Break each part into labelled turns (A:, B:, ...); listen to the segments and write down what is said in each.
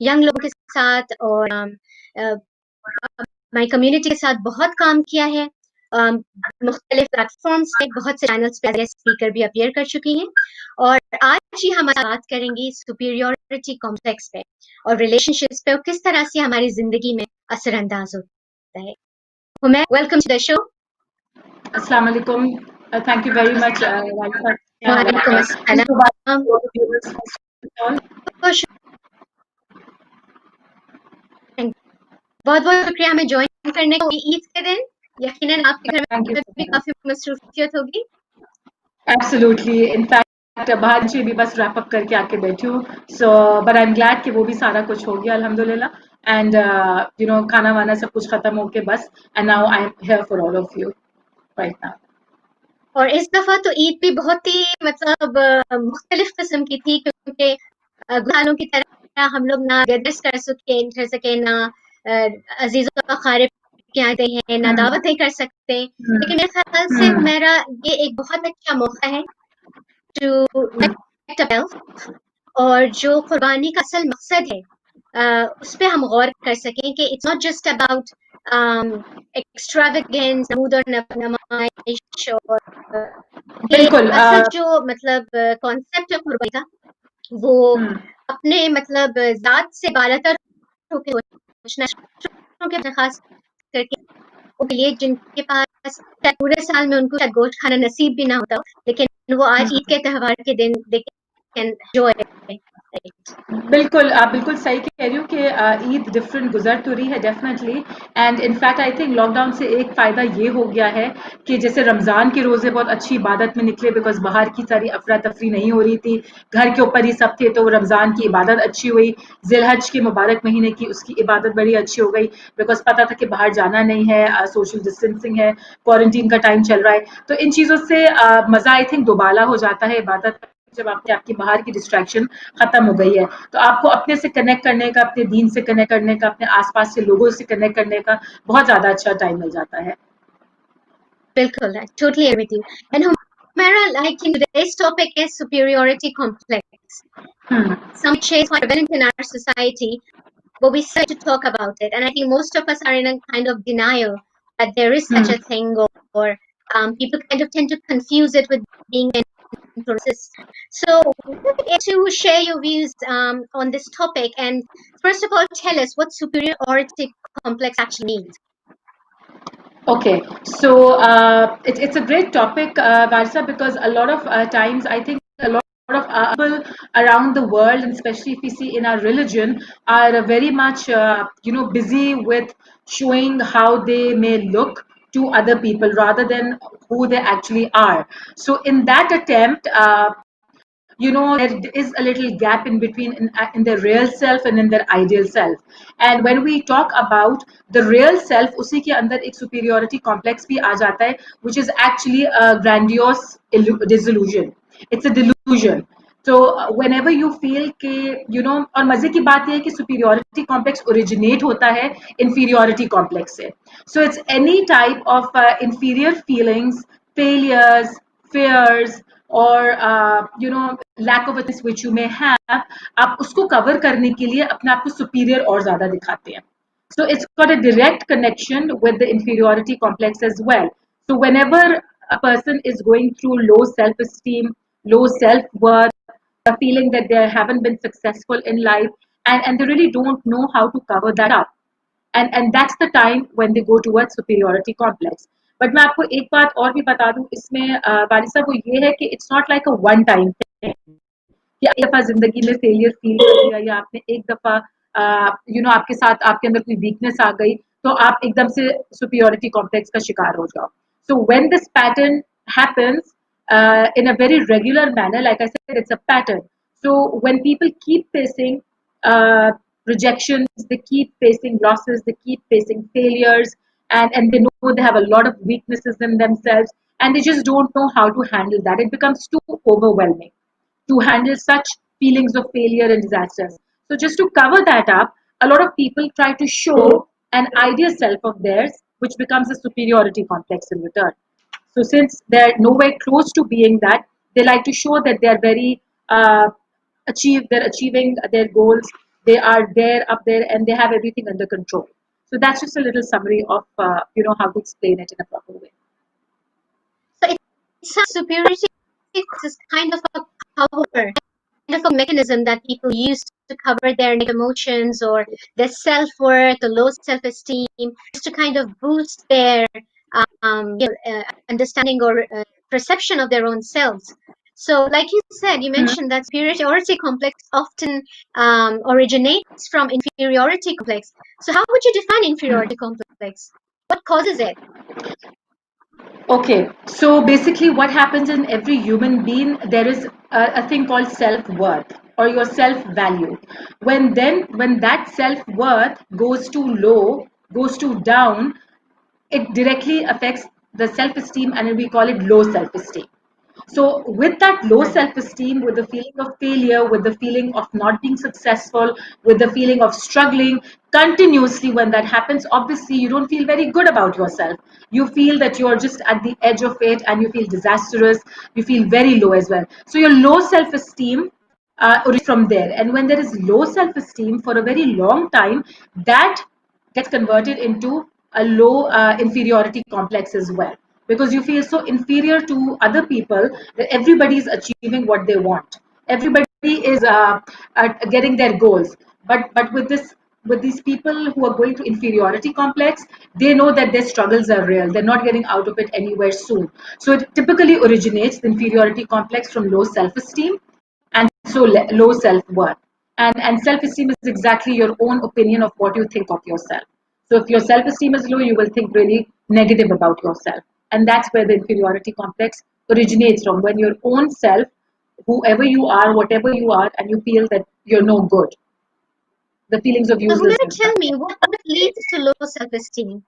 A: Young लोगों के साथ और हमारी कम्युनिटी के साथ बहुत काम किया है। मुख्तलिफ प्लेटफॉर्म्स पे बहुत से चैनल्स पे स्पीकर भी अपीयर कर चुकी हैं और आज ही हम बात करेंगे सुपीरियोरिटी कॉम्प्लेक्स पे और रिलेशनशिप्स पे और किस तरह से हमारी जिंदगी में असरअंदाज होता है। Humair, welcome to the show.
B: अस्सलाम वालेकुम। Thank you very much, Raisa.
A: वालेकुम अस्सलाम। बहुत बहुत शुक्रिया हमें ज्वाइन करने को। ईद के दिन यकीनन आपके घर
B: Thank you
A: में
B: so
A: भी
B: much.
A: काफी मसरूफियत होगी।
B: Absolutely. In fact, बाहर से भी बस wrap up करके आके बैठी हूँ. So, but I'm glad कि वो भी सारा कुछ हो गया अल्हम्दुलिल्लाह. And खाना वाना सब कुछ खत्म होके बस. And now I'm here for all of you right now.
A: और इस दफा तो ईद भी बहुत ही मतलब मुख्तलिफ किस्म की थी क्योंकि गुज़ारों की तरह हम लोग ना गैदर्स कर सके ना अजीजों का खारिब के आते हैं ना दावतें कर सकते। लेकिन मेरे ख्याल से मेरा ये एक बहुत अच्छा मौका है टू और जो कुर्बानी का असल मकसद है उस पे हम गौर कर सकें कि it's not just about extravagance, नमूद और नमाइश और
B: बिल्कुल.
A: असल जो मतलब कॉन्सेप्ट है कुर्बानी का वो अपने मतलब ज़ात से बालातर होके सोचना के खास करके उनके लिए जिनके पास शायद पूरे साल में उनको शायद गोश्त खाना नसीब भी ना होता हो, लेकिन वो आज ईद के त्योहार के दिन दे कैन एन्जॉय इट।
B: बिल्कुल, आप बिल्कुल सही कह रही हो कि ईद डिफरेंट गुजर तो रही है definitely. And in fact I think lockdown से एक फ़ायदा ये हो गया है कि जैसे रमज़ान के रोज़े बहुत अच्छी इबादत में निकले बिकॉज़ बाहर की सारी अफरा तफरी नहीं हो रही थी, घर के ऊपर ही सब थे, तो रमज़ान की इबादत अच्छी हुई. ज़िलहज के मुबारक महीने की उसकी इबादत बड़ी अच्छी हो गई बिकॉज़ पता था कि बाहर जाना नहीं है, सोशल डिस्टेंसिंग है, क्वारंटीन का टाइम चल रहा है. तो इन चीज़ों से मज़ा आई थिंक दोबाला हो जाता है इबादत जब आपकी बाहर की डिस्ट्रैक्शन खत्म हो गई है. तो आपको अपने से कनेक्ट करने का, अपने दीन से कनेक्ट करने का, अपने आसपास के लोगों से कनेक्ट करने का बहुत ज़्यादा अच्छा टाइम मिल जाता है.
A: बिल्कुल, I totally agree with you. And Humaira, like today's topic is superiority complex. Some shades quite prevalent in our society, but we still to talk about it. And I think most of us are in a kind of denial that there is such a thing, or people kind of tend to confuse it with being influences. So, to share your views on this topic, and first of all, tell us what superiority complex actually means.
B: Okay, so it's a great topic, Varsa, because a lot of times I think a lot of people around the world, and especially if we see in our religion, are very much busy with showing how they may look to other people rather than who they actually are. So in that attempt, there is a little gap in between in their real self and in their ideal self. And when we talk about the real self, उसी के अंदर एक superiority complex भी आ जाता है, which is actually a grandiose disillusion. It's a delusion. So whenever you feel कि और मजे की बात यह है कि superiority complex originate होता है inferiority complex से. So it's any type of inferior feelings, failures, fears, or lack of a which you may have, आप उसको cover करने के लिए अपने आप को superior और ज़्यादा दिखाते हैं. So it's got a direct connection with the inferiority complex as well. So whenever a person is going through low self-esteem, low self-worth, a feeling that they haven't been successful in life, and they really don't know how to cover that up. And that's the time when they go towards superiority complex. But मैं आपको एक बात और भी बता दूं इसमें वारिसा, वो ये है कि it's not like a one time thing कि एक दफा जिंदगी में फेलियर फील कर लिया या आपने एक दफा आपके साथ आपके अंदर कोई वीकनेस आ गई तो आप एकदम से सुपीरियोरिटी कॉम्प्लेक्स का शिकार हो जाओ. So when this pattern happens in a very regular manner, like I said, it's a pattern. So when people keep facing uh, rejections, they keep facing losses, they keep facing failures, and they know they have a lot of weaknesses in themselves, and they just don't know how to handle that. It becomes too overwhelming to handle such feelings of failure and disasters. So just to cover that up, a lot of people try to show an ideal self of theirs, which becomes a superiority complex in return. So since they're nowhere close to being that, they like to show that they're very they're achieving their goals, they are there up there and they have everything under control. So that's just a little summary of how to explain it in a proper way.
A: So it sounds superiority is kind of a power, kind of a mechanism that people use to cover their negative emotions or their self-worth or low self-esteem, just to kind of boost their understanding or perception of their own selves. So, like you said, you mentioned that superiority complex often originates from inferiority complex. So, how would you define inferiority complex? What causes it?
B: Okay, so basically, what happens in every human being, there is a thing called self-worth or your self-value. When that self-worth goes too low, goes too down, it directly affects the self-esteem, and we call it low self-esteem. So, with that low
A: Right.
B: self esteem, with the feeling of failure, with the feeling of not being successful, with the feeling of struggling continuously, when that happens, obviously you don't feel very good about yourself. You feel that you're just at the edge of it and you feel disastrous, you feel very low as well. So, your low self esteem originates from there. And when there is low self esteem for a very long time, that gets converted into a low inferiority complex as well, because you feel so inferior to other people that everybody is achieving what they want, everybody is getting their goals, but with these people who are going through inferiority complex, they know that their struggles are real, they're not getting out of it anywhere soon. So it typically originates, the inferiority complex, from low self-esteem, and so low self-worth. And self-esteem is exactly your own opinion of what you think of yourself. So if your self-esteem is low, you will think really negative about yourself. And that's where the inferiority complex originates from, when your own self, whoever you are, whatever you are, and you feel that you're no good. The feelings of
A: So, whoever
B: uselessness
A: tell
B: come
A: me
B: in.
A: what leads to low self-esteem?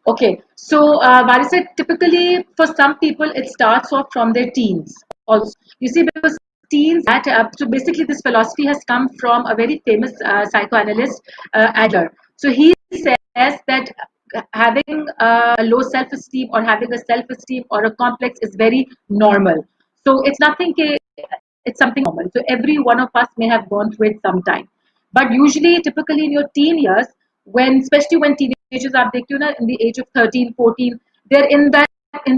B: Okay, so Varisa, typically for some people it starts off from their teens. Also, you see, because teens that so basically this philosophy has come from a very famous psychoanalyst, Adler. So he says that having a low self-esteem or having a self-esteem or a complex is very normal. So it's nothing. It's something normal. So every one of us may have gone through it sometime. But usually, typically in your teen years, especially when teenagers are in the age of 13, 14, they're in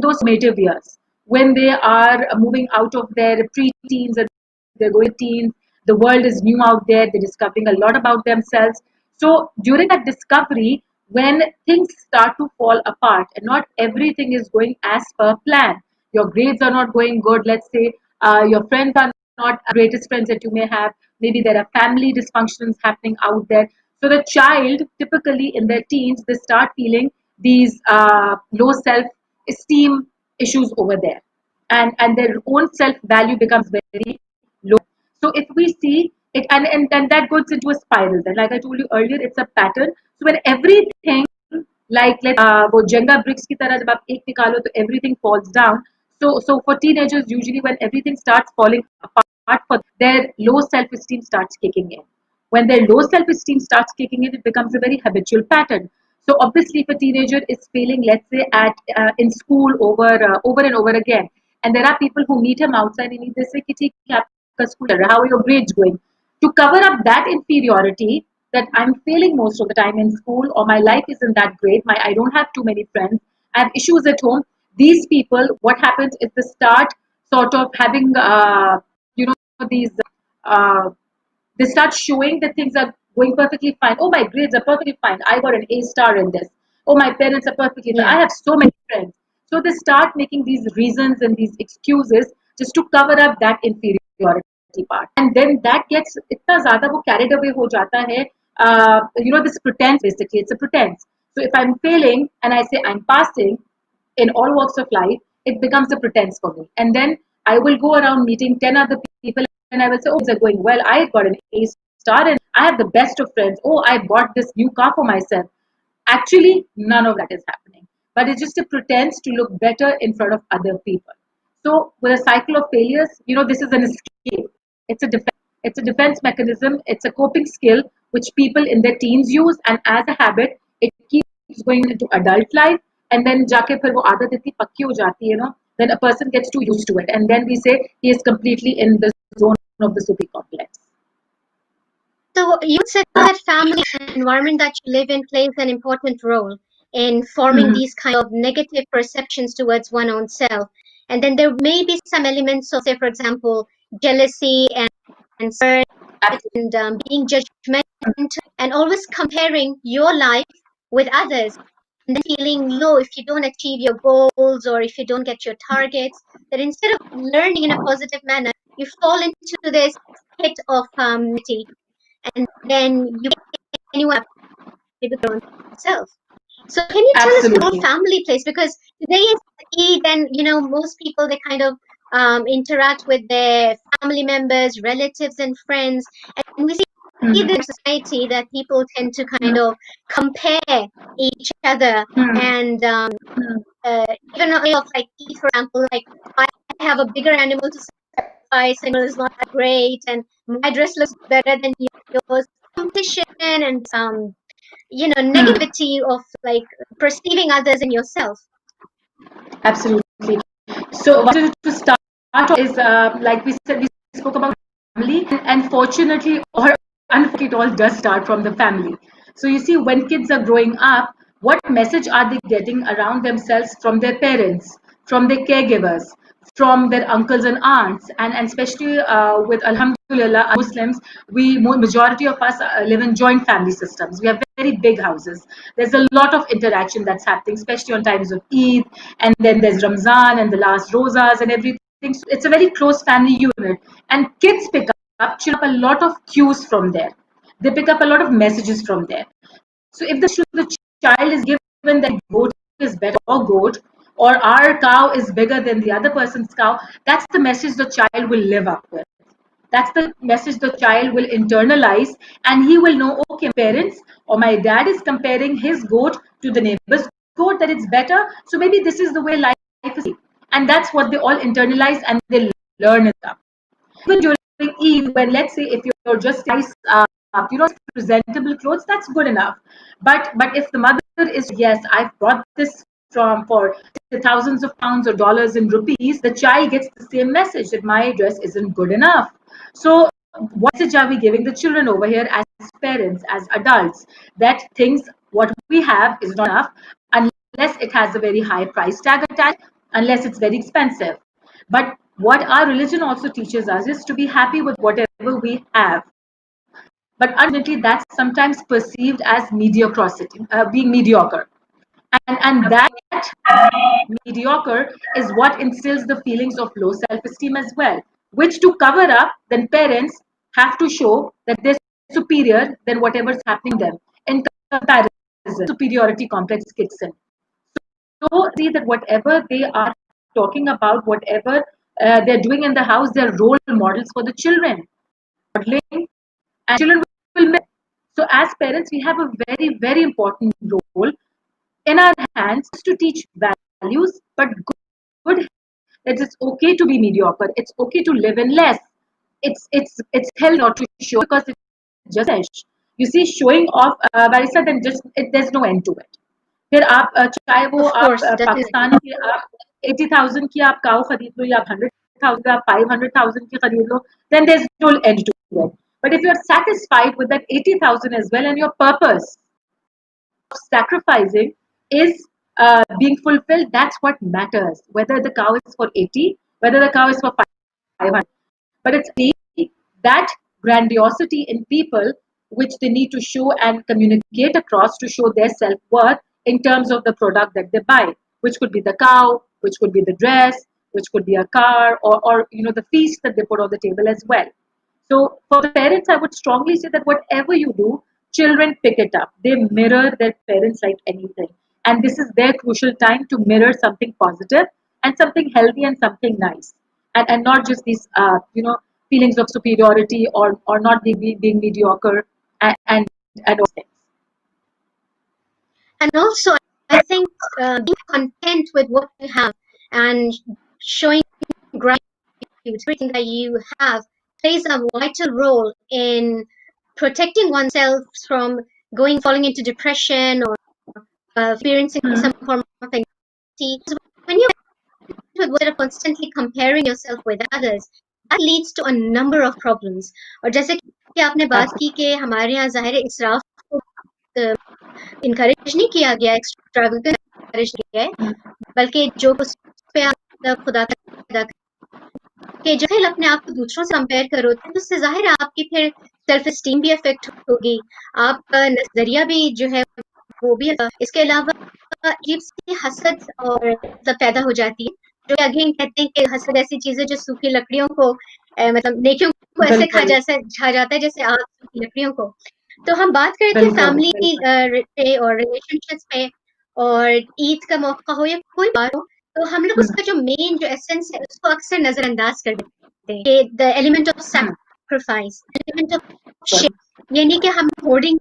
B: those formative years when they are moving out of their pre-teens and they're going teens. The world is new out there. They're discovering a lot about themselves. So during that discovery, when things start to fall apart and not everything is going as per plan, your grades are not going good. Let's say your friends are not greatest friends that you may have. Maybe there are family dysfunctions happening out there. So the child, typically in their teens, they start feeling these low self-esteem issues over there, and their own self-value becomes very low. So if we see it, and then that goes into a spiral. Then, like I told you earlier, it's a pattern. So when everything, like let वो Jenga bricks की तरह जब आप एक निकालो तो everything falls down. So for teenagers, usually when everything starts falling apart, for their low self-esteem starts kicking in. When their low self-esteem starts kicking in, it becomes a very habitual pattern. So obviously, if a teenager is failing, let's say at in school over and over again, and there are people who meet him outside and they say, "कि ठीक है, आपका school चल रहा है, how are your grades going?" To cover up that inferiority, that I'm failing most of the time in school, or my life isn't that great, I don't have too many friends, I have issues at home. These people, what happens is they start sort of having you know these they start showing that things are going perfectly fine. Oh, my grades are perfectly fine. I got an A star in this. Oh, my parents are perfectly fine. I
A: Yeah.
B: have so many friends. So they start making these reasons and these excuses just to cover up that inferiority part. And then that gets itna zyada wo carried away ho jata hai. This pretense, basically, it's a pretense. So if I'm failing and I say I'm passing in all walks of life, it becomes a pretense for me. And then I will go around meeting 10 other people and I will say, oh, things are going well. I got an A star and I have the best of friends. Oh, I bought this new car for myself. Actually, none of that is happening. But it's just a pretense to look better in front of other people. So with a cycle of failures, this is an escape. It's a defense. It's a defense mechanism. It's a coping skill which people in their teens use, and as a habit, it keeps going into adult life, and then जाके फिर वो आदत इतनी पक्की हो जाती है, then a person gets too used to it, and then we say he is completely in the zone of the super complex.
A: So you would say that family and environment that you live in plays an important role in forming these kind of negative perceptions towards one own self. And then there may be some elements of, say, for example, jealousy and being judgmental and always comparing your life with others and then feeling low if you don't achieve your goals or if you don't get your targets. That instead of learning in a positive manner, you fall into this pit of negativity, and then you anyone up with your own self. So can you tell us what role
B: Absolutely.
A: family plays? Because today is Eid, and most people, they kind of interact with their family members, relatives, and friends, and we see in society that people tend to kind of compare each other, and even of like Eid, for example, like I have a bigger animal to sacrifice, animal is not that great, and my dress looks better than yours. Competition and negativity of like perceiving others and yourself.
B: Absolutely. So, to start is like we said, we spoke about family, and fortunately or unfortunately, it all does start from the family. So, you see, when kids are growing up, what message are they getting around themselves from their parents, from their caregivers, from their uncles and aunts, and especially with Alhamdulillah Muslims, majority of us live in joint family systems. We have very big houses. There's a lot of interaction that's happening, especially on times of Eid, and then there's Ramzan and the last Rosas and everything. So it's a very close family unit, and kids pick up a lot of cues from there. They pick up a lot of messages from there. So if the child is given that goat is better or goat, or our cow is bigger than the other person's cow, that's the message the child will live up with. That's the message the child will internalize, and he will know, okay, parents or my dad is comparing his goat to the neighbor's goat, that it's better. So maybe this is the way life is. And that's what they all internalize and they learn it up. Even during Eid, when let's say if you're just nice, presentable clothes, that's good enough. But if the mother is, yes, I've brought this from for thousands of pounds or dollars in rupees, the child gets the same message that my dress isn't good enough. So what message are we giving the children over here as parents, as adults, that things what we have is not enough unless it has a very high price tag attached, unless it's very expensive. But what our religion also teaches us is to be happy with whatever we have. But unfortunately, that's sometimes perceived as mediocrity, being mediocre. And that mediocre is what instills the feelings of low self-esteem as well, which to cover up, then parents have to show that they're superior than whatever's happening to them. In comparison, superiority complex kicks in. So see that whatever they are talking about, whatever they're doing in the house, they're role models for the children. Modeling, and children will miss. So as parents, we have a very, very important role in our hands to teach values, but good that it's okay to be mediocre. It's okay to live in less. It's hell not to show because it's just you see showing off, Barisa, then there's no end to it. फिर आप चाहे वो आप पाकिस्तान के आप 80,000 की आप काऊ खरीद लो या 100,000 आप 500,000 की खरीद लो, then there's no end to it. But if you're satisfied with that 80,000 as well, and your purpose of sacrificing is being fulfilled, that's what matters. Whether the cow is for 80, whether the cow is for 500, but it's that grandiosity in people which they need to show and communicate across to show their self-worth in terms of the product that they buy, which could be the cow, which could be the dress, which could be a car, or the feast that they put on the table as well. So for the parents, I would strongly say that whatever you do, children pick it up. They mirror their parents like anything. And this is their crucial time to mirror something positive and something healthy and something nice. And not just these, feelings of superiority or not being mediocre and all things.
A: And also, I think being content with what you have and showing gratitude to everything that you have plays a vital role in protecting oneself from falling into depression or experiencing some form of anxiety. When you're constantly comparing yourself with others, that leads to a number of problems. और जैसे कि आपने बात की कि हमारे यहाँ ज़ाहिर है इसराफ को इनकरेज नहीं किया गया, एक्स्ट्रावेगेंस इनकरेज किया है, बल्कि जो उस पे आप खुदा का कि जब फिर अपने आप को दूसरों से कंपेयर करो तो उससे ज़ाहिर है आपकी फिर सेल्फ एस्टीम भी अफेक्ट होगी, आपका नज़रिया भी जो है वो भी। इसके अलावा अजीब सी हसद और मतलब पैदा हो जाती है, जो अगेन कहते हैं कि हसद ऐसी चीज़ है जो सूखी लकड़ियों को मतलब नेकियों को ऐसे खा जाता है जैसे आग सूखी लकड़ियों को। तो हम बात कर रहे थे फैमिली पे और रिलेशनशिप्स पे, और ईद का मौका हो या कोई बात हो, तो हम लोग उसका जो मेन जो एसेंस है उसको अक्सर नजरअंदाज कर देते हैं कि the element of sacrifice, element of share. ये नहीं कि हम होर्डिंग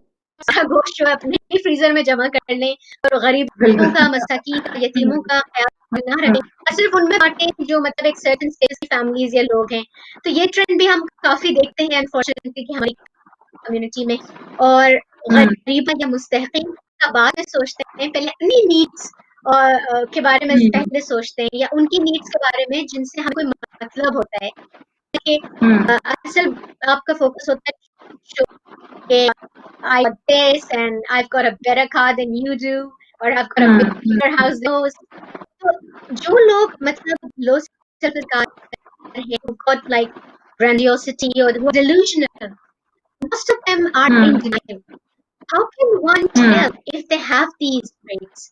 A: का गोश्त जो है अपने फ्रीजर में जमा कर लें और गरीबों का, मसाकीन का, यतीमों का ख्याल ना रखें और सिर्फ उनमें बांटें जो मतलब एक सर्टेन स्टेज की फैमिलीज या लोग हैं। तो ये ट्रेंड भी हम काफी देखते हैं अनफॉर्चुनेटली कि हमारी कम्युनिटी में। और गरीब या मुस्तहिकीन का बाद में सोचते हैं, पहले अपनी नीड्स और के बारे में पहले सोचते हैं, या उनकी नीड्स के बारे में जिनसे हमें कोई मतलब होता है कि असल आपका फोकस होता है कि I got this and I've got a better car than you do, or I've got a bigger house than yours. तो जो लोग मतलब लो सेल्फ रिगार्ड है, who got like grandiosity or who are delusional, most of them are in denial. How can one tell if they have these traits?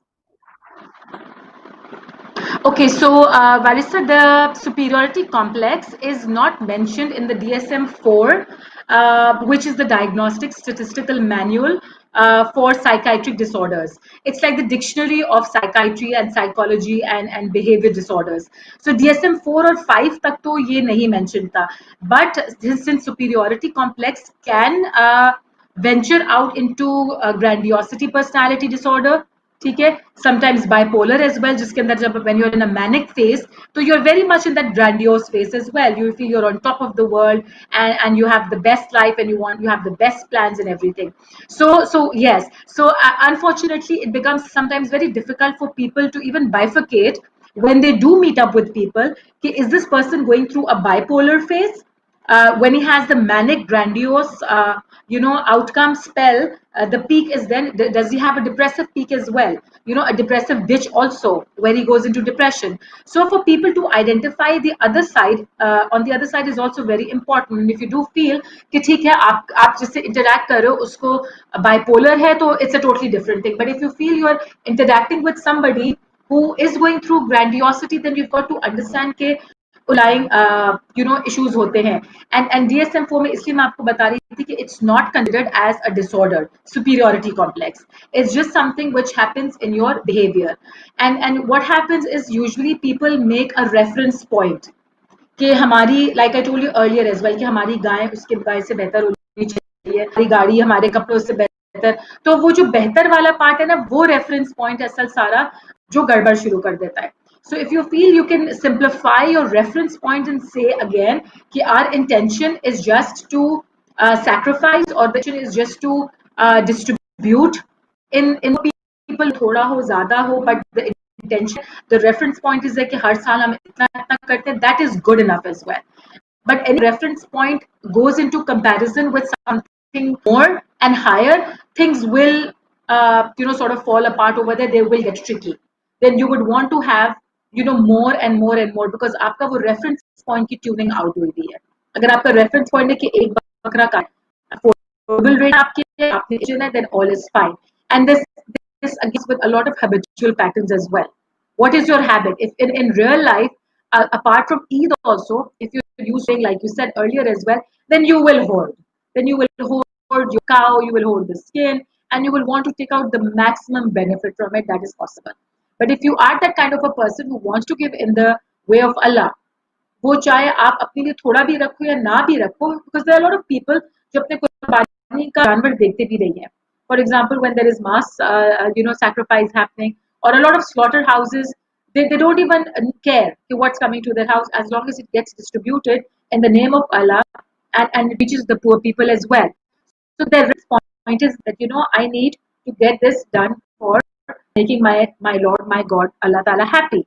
B: Okay, so Varisa, the superiority complex is not mentioned in the DSM-4, which is the Diagnostic Statistical Manual for Psychiatric Disorders. It's like the dictionary of psychiatry and psychology and behavior disorders. So DSM-4 or 5 तक तो ये नहीं mentioned था. But since superiority complex can venture out into grandiosity personality disorder, ठीक है, sometimes bipolar as well, जिसके अंदर जब when you're in a manic phase, तो you're very much in that grandiose phase as well. You feel you're on top of the world and you have the best life and you have the best plans and everything. So yes, so unfortunately it becomes sometimes very difficult for people to even bifurcate when they do meet up with people. Is this person going through a bipolar phase? When he has the manic grandiose outcome spell, the peak is then, does he have a depressive peak as well, a depressive ditch also where he goes into depression. So for people to identify the other side, on the other side is also very important. And if you do feel कि ठीक है आप जिससे interact कर रहे हो उसको bipolar है, तो it's a totally different thing. But if you feel you're interacting with somebody who is going through grandiosity, then you've got to understand के underlying issues होते हैं. And DSM-4 में इसलिए मैं आपको बता रही थी कि it's not considered as a disorder, superiority complex. It's just something which happens in your behavior. And what happens is usually people make a reference point कि हमारी, like I told you earlier as well, कि हमारी गाय उसके गाय से बेहतर होनी चाहिए, हमारी गाड़ी हमारे कपड़ों से बेहतर. तो वो जो बेहतर वाला पार्ट है ना, वो रेफरेंस पॉइंट असल सारा जो गड़बड़ शुरू कर देता है. So if you feel you can simplify your reference point and say again कि our intention is just to sacrifice, or the intention is just to distribute in people, थोड़ा हो ज़्यादा हो, but the intention, the reference point is कि हर साल हम इतना इतना करते हैं, that is good enough as well. But any reference point goes into comparison with something more and higher, things will sort of fall apart over there. They will get tricky. Then you would want to have more and more and more, because आपका वो reference point की tuning out हुई हुई है. अगर आपका reference point है कि एक बकरा का affordable rate आपने then all is fine. And this against with a lot of habitual patterns as well. What is your habit? If in real life, apart from Eid also, if you're using, like you said earlier as well, then you will hoard. Then you will hoard your cow, you will hoard the skin, and you will want to take out the maximum benefit from it that is possible. But if you are that kind of a person who wants to give in the way of Allah, वो चाहे आप अपने लिए थोड़ा भी रखो या ना भी रखो, because there are a lot of people जो अपने कुर्बानी का जानवर देखते भी नहीं है. For example, when there is mass sacrifice happening, or a lot of slaughterhouses, they don't even care what's coming to their house, as long as it gets distributed in the name of Allah and it reaches the poor people as well. So their point is that I need to get this done for making my Lord, my God, Allah Ta'ala happy.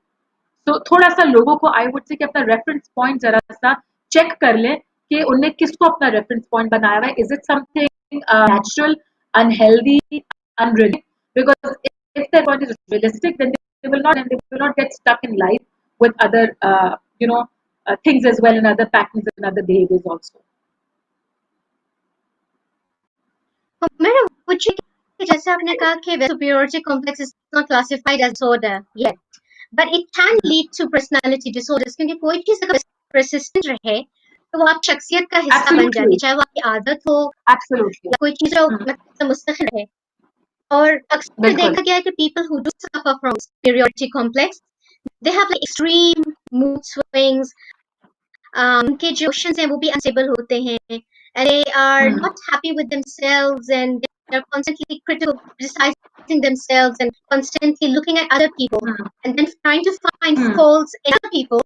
B: तो थोड़ा सा लोगों को आई would say कि अपना reference point जरा सा check कर ले कि उनने किसको अपना रेफरेंस पॉइंट बनाया हुआ है. Is it something natural, unhealthy, unrealistic? Because if their point is realistic, then they will not, and they will not get stuck in life with other things as well, and other patterns and other behaviors also.
A: मेरा कुछ जैसे आपने कहा कि superiority complex is not classified as disorder yet, but it can lead to personality disorders क्योंकि कोई चीज अगर persistent रहे तो वो आप शख्सियत का हिस्सा बन जाती है, चाहे वो आपकी आदत हो या कोई चीज जो मतलब मुस्तकिल रहे. और अक्सर देखा गया है कि people who do suffer from superiority complex, they have like extreme mood swings, उनके जो इमोशंस हैं वो भी अनस्टेबल होते हैं, and they are not happy with themselves and they are constantly critical, criticizing themselves and constantly looking at other people and then trying to find faults in other people,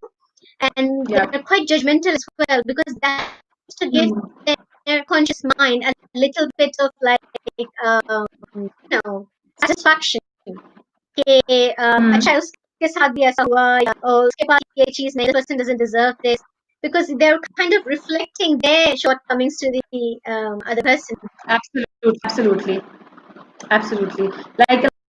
A: and they're quite judgmental as well because that's to give their conscious mind a little bit of like satisfaction कि अच्छा उसके साथ भी ऐसा हुआ या उसके बाद ये चीज नहीं, the person doesn't deserve this, because they're kind of reflecting their shortcomings to the other person.
B: Absolutely.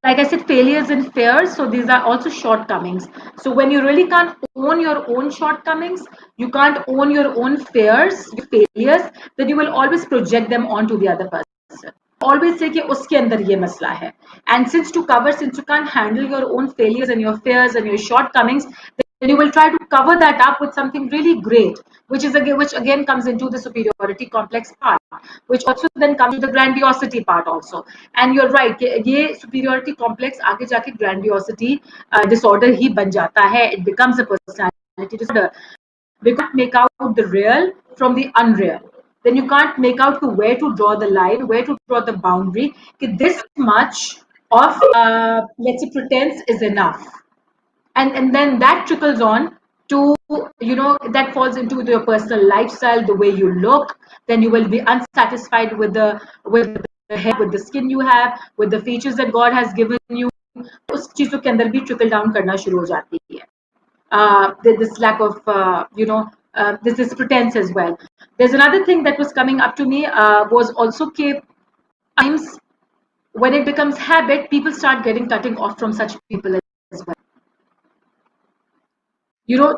B: Like I said, failures and fears. So these are also shortcomings. So when you really can't own your own shortcomings, you can't own your own fears, your failures, then you will always project them onto the other person. Always say कि उसके अंदर ये मसला है. And since you can't handle your own failures and your fears and your shortcomings, then you will try to cover that up with something really great, which again comes into the superiority complex part, which also then comes to the grandiosity part also. And you're right, ये superiority complex आगे जाके grandiosity disorder ही बन जाता है. It becomes a personality disorder. We can't make out the real from the unreal. Then you can't make out where to draw the line, where to draw the boundary. This much of let's say pretense is enough, and then that trickles on to, that falls into your personal lifestyle, the way you look. Then you will be unsatisfied with the hair, with the skin you have, with the features that God has given you. उस चीजों के अंदर भी trickle down करना शुरू हो जाती है. This lack of this pretense as well. There's another thing that was coming up to me was also times when it becomes habit, people start cutting off from such people as well.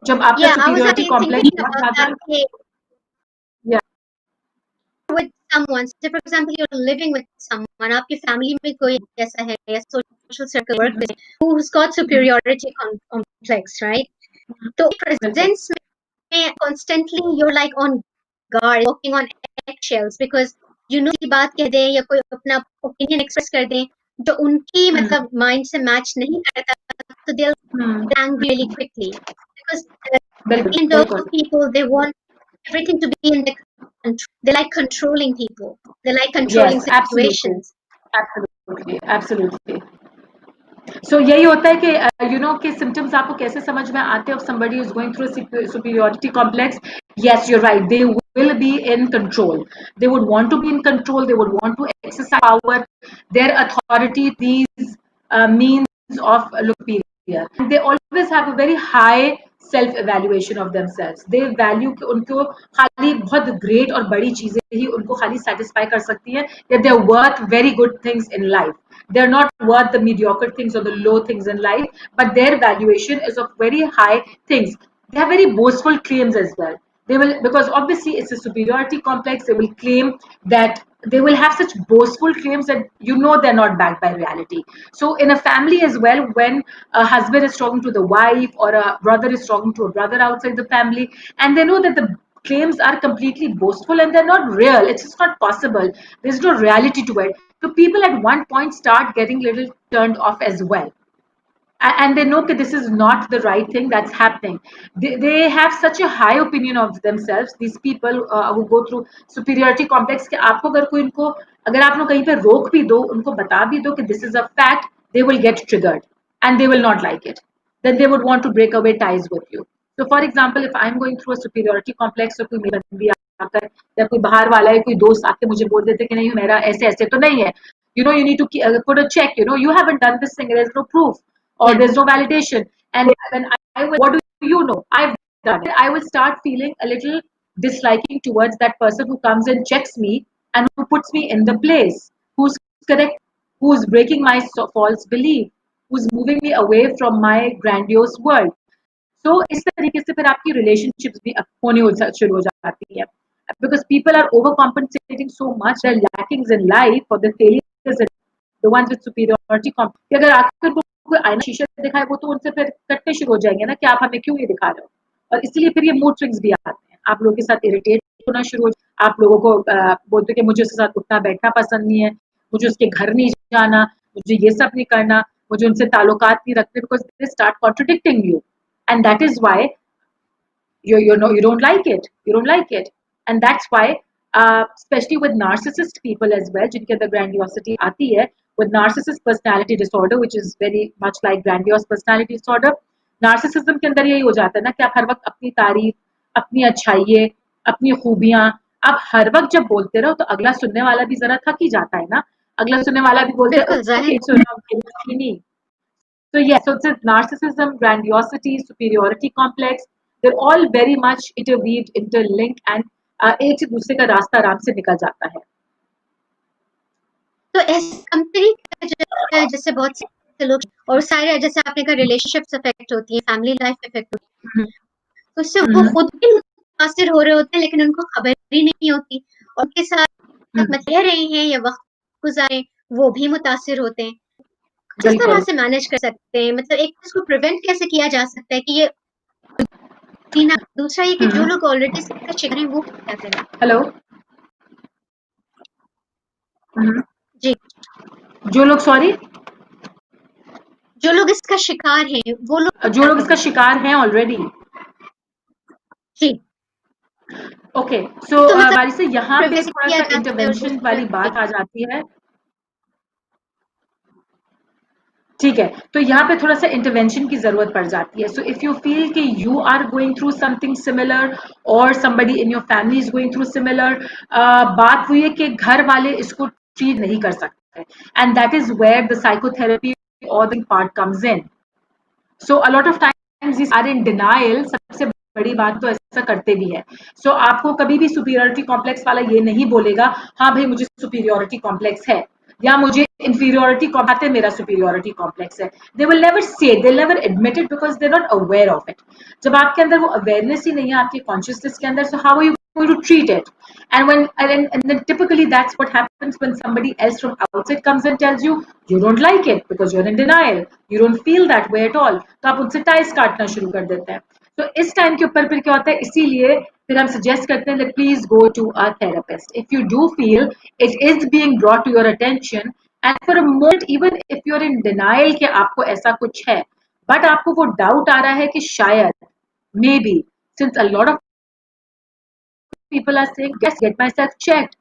B: जब आपका superiority complex बहुत ज़्यादा,
A: with someone, say for example you're living with someone, आपकी family में कोई ऐसा है या social circle work with who's got superiority complex, right? तो presence में constantly you're like on guard, walking on eggshells, because की बात कह दें या कोई अपना opinion express कर दें जो उनकी मतलब mind से match नहीं करता, तो they'll angry really quickly because those people, they want everything to be in the control. They like controlling people. They like controlling situations.
B: Absolutely. So यही होता है कि कि symptoms आपको कैसे समझ में आते हैं if somebody is going through a superiority complex. Yes, you're right. They will be in control. They would want to be in control. They would want to exercise power, their authority, these means of superior. And they always have a very high self-evaluation of themselves. They value कि उनको खाली बहुत great और बड़ी चीजें ही उनको खाली satisfy कर सकती हैं. That they're worth very good things in life. They're not worth the mediocre things or the low things in life, but their valuation is of very high things. They have very boastful claims as well. They will, because obviously it's a superiority complex, they will claim that they will have such boastful claims that they're not backed by reality. So in a family as well, when a husband is talking to the wife or a brother is talking to a brother outside the family, and they know that the claims are completely boastful and they're not real, it's just not possible, there's no reality to it. So people at one point start getting a little turned off as well. And they know that this is not the right thing that's happening. They have such a high opinion of themselves, these people who go through superiority complex, कि आपको अगर कोई इनको अगर आप लोग कहीं पे रोक भी दो, उनको बता भी दो कि this is a fact, they will get triggered and they will not like it. Then they would want to break away ties with you. So for example, if I'm going through a superiority complex, तो कोई मेरा भी आकर या कोई बाहर वाला है, कोई दोस्त आके मुझे बोल देते कि नहीं मेरा ऐसे ऐसे तो नहीं है, you need to put a check, you haven't done this thing, there's no proof, or there's no validation. And then I will, what do you know? I've done it. I will start feeling a little disliking towards that person who comes and checks me and who puts me in the place, who's correct, who's breaking my false belief, who's moving me away from my grandiose world. So इस तरीके से फिर आपकी relationships भी होने शुरू हो जाती है, because people are overcompensating so much their lackings in life or the failures in the ones with superiority complex. कि अगर आकर कोई आईना शीशे दिखाए वो तो उनसे फिर कटने शुरू हो जाएंगे ना कि आप हमें क्यों ये दिखा रहे हो, और इसलिए फिर ये मूड स्विंग्स भी आते हैं, आप लोगों के साथ इरिटेट होना शुरू हो, आप लोगों को बोलते कि मुझे उसके साथ उठना बैठना पसंद नहीं है, मुझे उसके घर नहीं जाना, मुझे ये सब नहीं करना, मुझे उनसे ताल्लुकात नहीं रखने, because they start contradicting you, and that is why you don't like it, and that's why especially with narcissist people as well जिनके अंदर grandiosity आती है, with narcissist personality disorder which is very much like grandiose personality disorder, narcissism के अंदर यही हो जाता है ना कि आप हर वक्त अपनी तारीफ, अपनी अच्छाइयाँ, अपनी खूबियां आप हर वक्त जब बोलते रहो तो अगला सुनने वाला भी जरा थक ही जाता है ना, अगला सुनने वाला भी बोलते है so yes, so it's narcissism, grandiosity, superiority complex, they're all very much interweaved, interlinked, and एक से दूसरे का रास्ता आराम से निकल जाता है.
A: तो ऐसे कंपनी जैसे बहुत से लोग और सारे जैसे आपने कहा रिलेशनशिप्स अफेक्ट होती है, फैमिली लाइफ अफेक्ट होती है, तो उससे वो खुद भी मुतासिर हो रहे होते हैं लेकिन उनको खबर ही नहीं होती, और उनके साथ मतलब रह रहे हैं या वक्त गुजारे वो भी मुतासिर होते हैं. किस तरह से मैनेज कर सकते हैं, मतलब एक इसको प्रिवेंट कैसे किया जा सकता है कि ये दूसरा ये कि जो लोग ऑलरेडी इसका शिकार हैं वो क्या करें.
B: हेलो
A: जी,
B: जो लोग सॉरी
A: जो लोग इसका शिकार हैं वो लोग
B: जो लोग इसका शिकार हैं ऑलरेडी.
A: जी
B: ओके, सो बारी से यहाँ पे थोड़ा सा इंटरवेंशन वाली बात आ जाती है. ठीक है, तो यहाँ पे थोड़ा सा इंटरवेंशन की जरूरत पड़ जाती है. सो इफ यू फील कि you are going through something similar और somebody in your family is going through similar, बात हुई है कि घर वाले इसको ट्रीट नहीं कर सकते, and that is where the psychotherapy और the part comes in. So a lot of times this are in denial, सबसे बड़ी बात तो ऐसा करते भी है. सो आपको कभी भी सुपीरियरिटी कॉम्प्लेक्स वाला ये नहीं बोलेगा हाँ भाई मुझे सुपीरियरिटी कॉम्प्लेक्स है या मुझे inferiority complex मेरा superiority complex है. They will never say, they'll never admit it because they're not aware of it. जब आपके अंदर वो awareness ही नहीं है आपकी consciousness के अंदर, so how are you going to treat it? And then typically that's what happens when somebody else from outside comes and tells you you don't like it because you're in denial, you don't feel that way at all. तो आप उनसे ties काटना शुरू कर देते हैं. तो इस टाइम के ऊपर फिर क्या होता है, इसीलिए फिर हम सजेस्ट करते हैं that please go to a therapist if you do feel it is being brought to your attention. And for a moment, even if you're in denial कि आपको ऐसा कुछ है, but आपको वो doubt आ रहा है कि शायद, maybe, since a lot of people are saying, yes, get myself checked,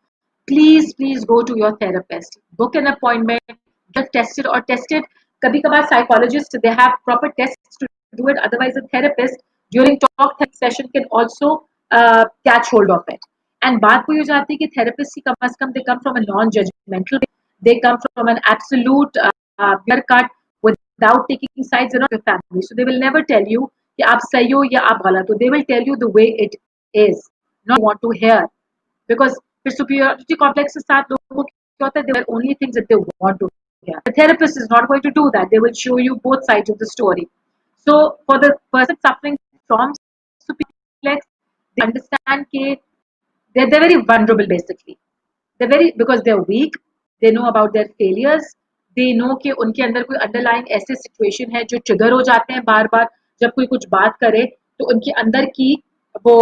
B: please go to your therapist. Book an appointment, get tested or tested. कभी-कभार psychologists, they have proper tests to do it. Otherwise, a therapist during talk therapy session can also catch hold of it. And बात हुई हो जाती है कि therapist की कम से कम they come from a non-judgmental, they come from an absolute clear cut without taking sides in your family. So they will never tell you कि आप सही हो या आप गलत हो. They will tell you the way it is, not want to hear. Because फिर superiority complex के साथ लोगों को क्या होता है, they will only things that they want to hear. The therapist is not going to do that. They will show you both sides of the story. So for the person suffering from superiority complex, they understand कि they're very vulnerable basically. They're very, because they're weak, they know about their failures, they know कि उनके अंदर कोई underlying ऐसे situation है जो trigger हो जाते हैं बार बार जब कोई कुछ बात करे तो उनके अंदर की वो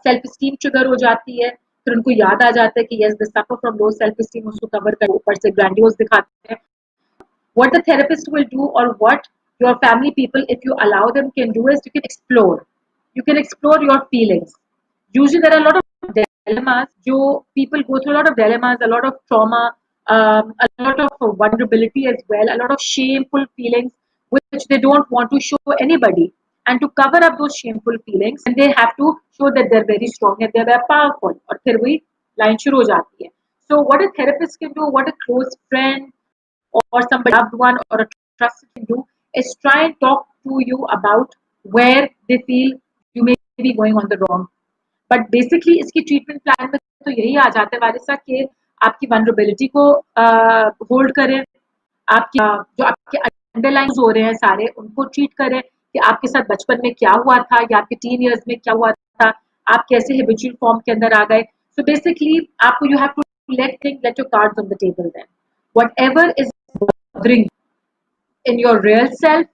B: self esteem trigger हो जाती है, फिर उनको याद आ जाता है कि yes they suffer from low self esteem, उसको cover कर ऊपर से grandiose दिखाते हैं. What the therapist will do or what your family people, if you allow them, can do is you can explore your feelings. Usually there are a lot of dilemmas, people go through a lot of dilemmas, a lot of trauma, a lot of vulnerability as well, a lot of shameful feelings which they don't want to show anybody. And to cover up those shameful feelings, and they have to show that they're very strong and they're very powerful. और फिर वही line शुरू हो जाती है. So what a therapist can do, what a close friend or somebody loved one or a trusted can do, is try and talk to you about where they feel you may be going on the wrong but basically इसकी treatment plan में तो यही आ जाता है वारिसा कि आपकी vulnerability को hold करें, आपकी जो आपके अंडरलाइन हो रहे हैं सारे उनको ट्रीट करें कि आपके साथ बचपन में क्या हुआ था या आपके टीन ईयर्स में क्या हुआ था, आप कैसे हैबिचुअल फॉर्म के अंदर आ गए. सो बेसिकली आपको you have to let your cards on the table then. Whatever is bothering in your real self,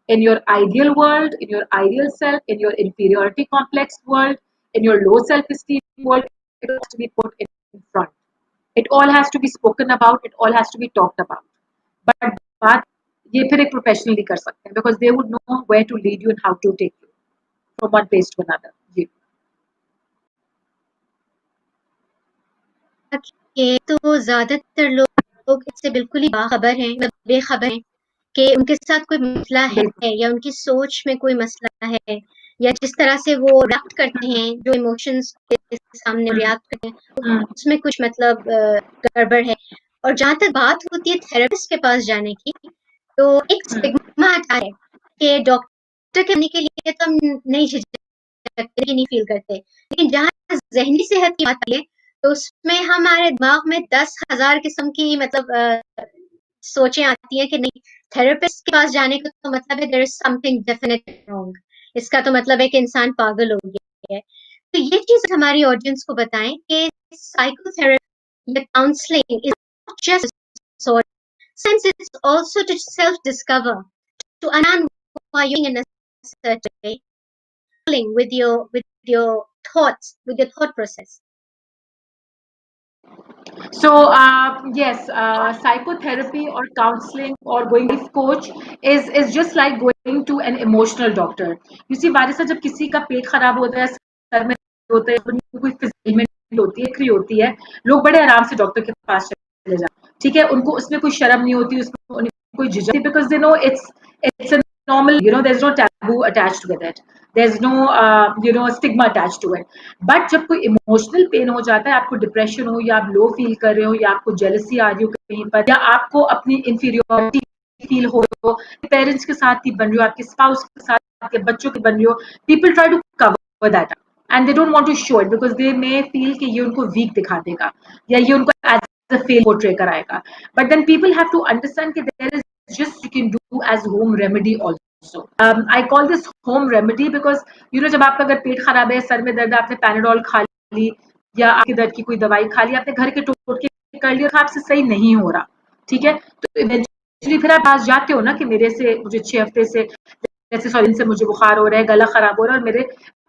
B: in your ideal world, in your ideal self, in your inferiority complex world, in your low self-esteem world, it has to be put in front. It all has to be spoken about. It all has to be talked about. But बात ये फिर एक professionally कर सकते हैं because they would know where to lead you and how to take you from one place to another. जी.
A: तो ज्यादातर लोग इससे बिल्कुल ही बाखबर हैं, बेखबर हैं कि उनके साथ कोई मसला है या उनकी सोच में कोई मसला है या जिस तरह से वो रिएक्ट करते हैं, जो इमोशंस के सामने रिएक्ट करते हैं, उसमें कुछ मतलब गड़बड़ है. और जहाँ तक बात होती है थेरेपिस्ट के पास जाने की, तो एक स्टिग्मा आता है कि डॉक्टर के आने के लिए तो हम नहीं झिझकते, नहीं फील करते, लेकिन जहाँ ज़हनी सेहत की बात आती है तो उसमें हमारे दिमाग में 10,000 किस्म की मतलब सोचें आती हैं कि नहीं, थेरेपिस्ट के पास जाने का तो मतलब है there is something definitely wrong, इसका तो मतलब है कि इंसान पागल हो गया है. तो ये चीज हमारी ऑडियंस को बताएं कि साइकोथेरेपी या counselling is not just sort, since it's also to self discover, to understand why you're in a certain way, with your thoughts, with your thought process.
B: So yes, psychotherapy or counseling or going life coach is just like going to an emotional doctor. You see, वारिसा जब किसी का पेट खराब होता है, sir में होता है, कोई फिजिकल होती है, क्री होती है, लोग बड़े आराम से डॉक्टर के पास चले जाते हैं. ठीक है, उनको उसमें कोई शर्म नहीं होती, उसमें कोई झिझक, because they know it's a normal, there's no taboo attached with it. There's no stigma attached to it. But जब कोई इमोशनल पेन हो जाता है, आपको डिप्रेशन हो या आप लो फील कर रहे हो या आपको जेलसी आ रही हो कहीं पर, या आपको अपनी इंफीरियोरिटी फील हो, पेरेंट्स के साथ ही बन रही हो, आपके स्पाउस के साथ, आपके बच्चों के बन रही हो, people try to cover that and they don't want to show it because they may feel कि ये उनको वीक दिखा देगा या ये उनको एज अ फेल पोर्ट्रे कराएगा. But then people have to understand कि there is just you can do as home remedy also. I call this home remedy because जब आपका अगर पेट खराब है, सर में दर्द है, आपने पैनाडोल खा ली या आपके दर्द की कोई दवाई खा ली, आपने घर के टोटके कर लिया, आपसे सही नहीं हो रहा, ठीक है, तो इवेंचुअली फिर आप पास जाते हो ना कि मेरे से मुझे 6 हफ्ते से जैसे सॉलिन से मुझे बुखार हो रहा है, गला खराब हो रहा है और मेरे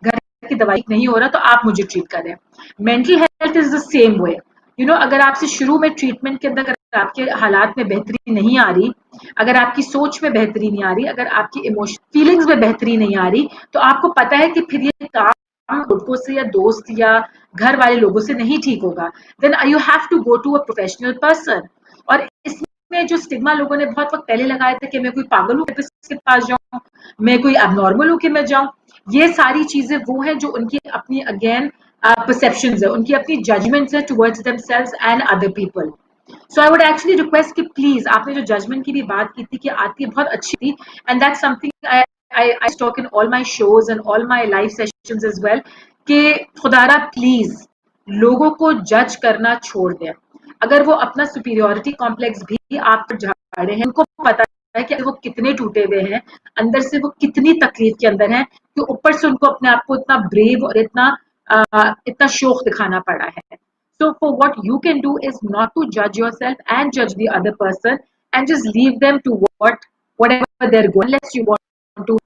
B: घर की दवाई नहीं हो रहा, तो आप मुझे ट्रीट करें. Mental health is the same वे. अगर आपसे शुरू में ट्रीटमेंट के अंदर अगर आपके हालात में बेहतरी नहीं आ रही, अगर आपकी सोच में बेहतरी नहीं आ रही, अगर आपकी इमोशन फीलिंग्स में बेहतरी नहीं आ रही, तो आपको पता है कि फिर ये काम लोगों से या दोस्त या घर वाले लोगों से नहीं ठीक होगा. Then you have to go to a professional person. और इसमें जो स्टिग्मा लोगों ने बहुत वक्त पहले लगाया था कि मैं कोई पागल हूँ के पास जाऊं, मैं कोई एबनॉर्मल हूँ कि मैं जाऊं, ये सारी चीजें वो हैं जो उनकी अपनी अगेन perceptions है, उनकी अपनी judgments है towards themselves and other people. So I would actually request कि please, आपने जो judgment की भी बात की थी कि आती है बहुत अच्छी थी, and that's something I talk in all my shows and all my live sessions as well, कि खुदारा please लोगों को जज करना छोड़ दें. अगर वो अपना superiority complex भी आप पर झाड़े हैं, उनको पता है कि वो कितने टूटे हुए हैं, अंदर से वो कितनी तकलीफ के अंदर हैं, कि ऊपर से उनको अपने आप को इतना ब्रेव और इतना शौक दिखाना पड़ा है. So for what you can do is not to judge yourself and judge the other person and just leave them to whatever they're going, unless you want to.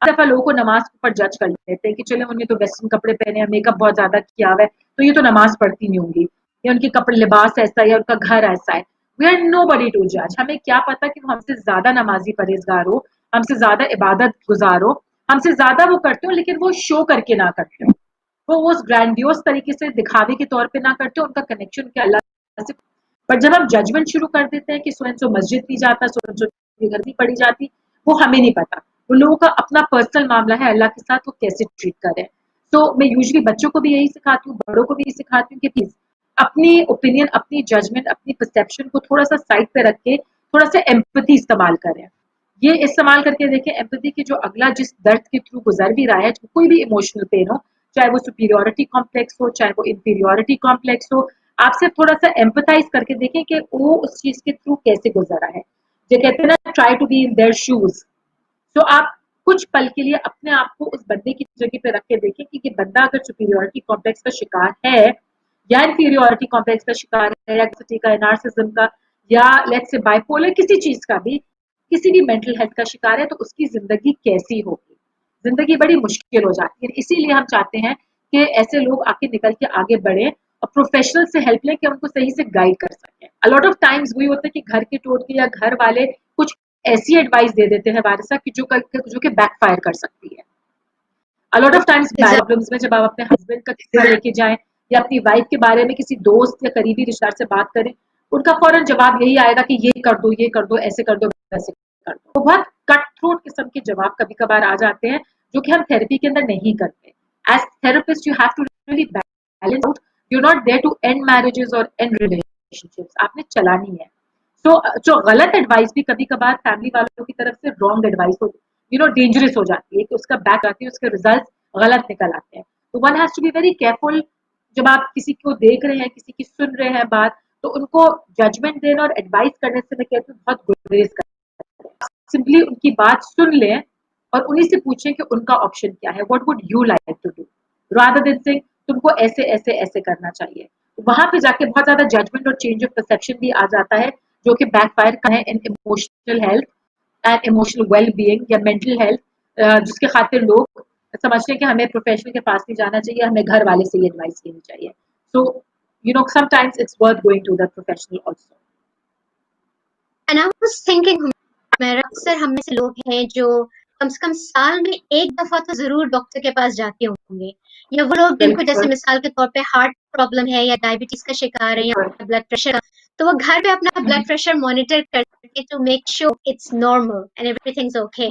B: दफा लोगों को नमाज पर जज कर लेते हैं कि चले उन्हें तो वेस्टर्न कपड़े पहने हैं, मेकअप बहुत ज्यादा किया हुआ है, तो ये तो नमाज पढ़ती नहीं होंगी, या उनके कपड़े लिबास ऐसा है या उनका घर ऐसा है. We are nobody to judge. हमें क्या पता कि वो हमसे ज्यादा नमाजी परहेजगार हो, हमसे ज्यादा इबादत गुजार हो, हमसे ज्यादा वो करते हो, लेकिन वो शो करके ना करते हो, वो उस ग्रैंडियोस तरीके से दिखावे के तौर पे ना करते हो, उनका कनेक्शन क्या अल्लाह से. पर जब हम जजमेंट शुरू कर देते हैं कि सो मस्जिद नहीं जाता, सो घर नहीं पड़ी जाती, वो हमें नहीं पता, वो लोगों का अपना पर्सनल मामला है अल्लाह के साथ, वो कैसे ट्रीट करें. तो मैं यूजुअली बच्चों को भी यही सिखाती हूँ, बड़ों को भी यही सिखाती हूँ कि प्लीज अपनी ओपिनियन, अपनी जजमेंट, अपनी परसेप्शन को थोड़ा सा साइड पे रख के थोड़ा सा एम्पैथी इस्तेमाल करें. ये इस्तेमाल करके देखें एम्पैथी की, जो अगला जिस दर्द के थ्रू गुजर भी रहा है, कोई भी इमोशनल पेन हो, चाहे वो सुपीरियोरिटी कॉम्प्लेक्स हो, चाहे वो इंफीरियोरिटी कॉम्प्लेक्स हो। आप सिर्फ थोड़ा सा एम्पथाइज करके देखें कि वो उस चीज के थ्रू कैसे गुजरा है। जो कहते हैं ना, try to be in their shoes. तो आप कुछ पल के लिए अपने आप को उस बंदे की जगह पे रख के देखें कि ये बंदा अगर सुपीरियोरिटी कॉम्प्लेक्स का शिकार है या इंफीरियोरिटी कॉम्प्लेक्स का शिकार है, या का, नार्सिसिज्म का, या लेट्स से बाइपोलर किसी चीज का भी, किसी भी मेंटल हेल्थ का शिकार है, तो उसकी जिंदगी कैसी होगी। जिंदगी बड़ी मुश्किल हो जाती है। इसीलिए हम चाहते हैं कि ऐसे लोग आके निकल के आगे बढ़े और प्रोफेशनल से हेल्प लें कि उनको सही से गाइड कर सकें। अ लॉट ऑफ टाइम्स वही होता है कि घर के टोटके या घर वाले कुछ ऐसी एडवाइस दे देते हैं वारिसा की जो कि बैकफायर कर सकती है। अ लॉट ऑफ टाइम्स प्रॉब्लम्स में जब आप अपने हस्बैंड का किस्सा लेके जाएं या अपनी वाइफ के बारे में किसी दोस्त या करीबी रिश्तेदार से बात करें, उनका फौरन जवाब यही आएगा कि ये कर दो, ऐसे कर दो, वैसे कर दो। तो बहुत कट थ्रोट किस्म के जवाब कभी कभार आ जाते हैं जो कि हम थेरेपी के अंदर नहीं करते। As therapist you have to really balance out. You not there to end marriages और एंड रिलेशनशिप्स, आपने चलानी है। जो गलत एडवाइस भी कभी कभार फैमिली वालों की तरफ से रॉन्ग एडवाइस हो, डेंजरस हो जाती है कि उसका बैक आती है, उसके रिजल्ट गलत निकल आते हैं। तो one has to be very careful जब आप किसी को देख रहे हैं, किसी की सुन रहे हैं बात, तो उनको जजमेंट देना और एडवाइस करने से मैं कहती हूँ बहुत गुरेज करें। सिंपली उनकी बात सुन लें और उन्हीं से पूछें कि उनका ऑप्शन क्या है, what would you like to do, rather than saying तुमको ऐसे ऐसे ऐसे करना चाहिए। वहां पे जाके बहुत ज्यादा जजमेंट और चेंज ऑफ परसेप्शन भी आ जाता है, जो कि बैकफायर का है in emotional health and emotional well being या मेंटल हेल्थ, जिसके खातिर लोग समझते हैं कि हमें प्रोफेशनल के पास नहीं जाना चाहिए, हमें घर वाले से ही एडवाइस लेनी चाहिए। So sometimes it's worth going to the professional also.
A: And I was thinking, मेरा अक्सर हम में से लोग हैं जो कम से कम साल में एक दफा तो जरूर डॉक्टर के पास जाते होंगे, या वो लोग जिनको जैसे मिसाल के तौर पे हार्ट प्रॉब्लम है या डायबिटीज का शिकार है या ब्लड प्रेशर का, तो वो घर पे अपना ब्लड प्रेशर मॉनिटर करके to make sure it's normal and everything's okay.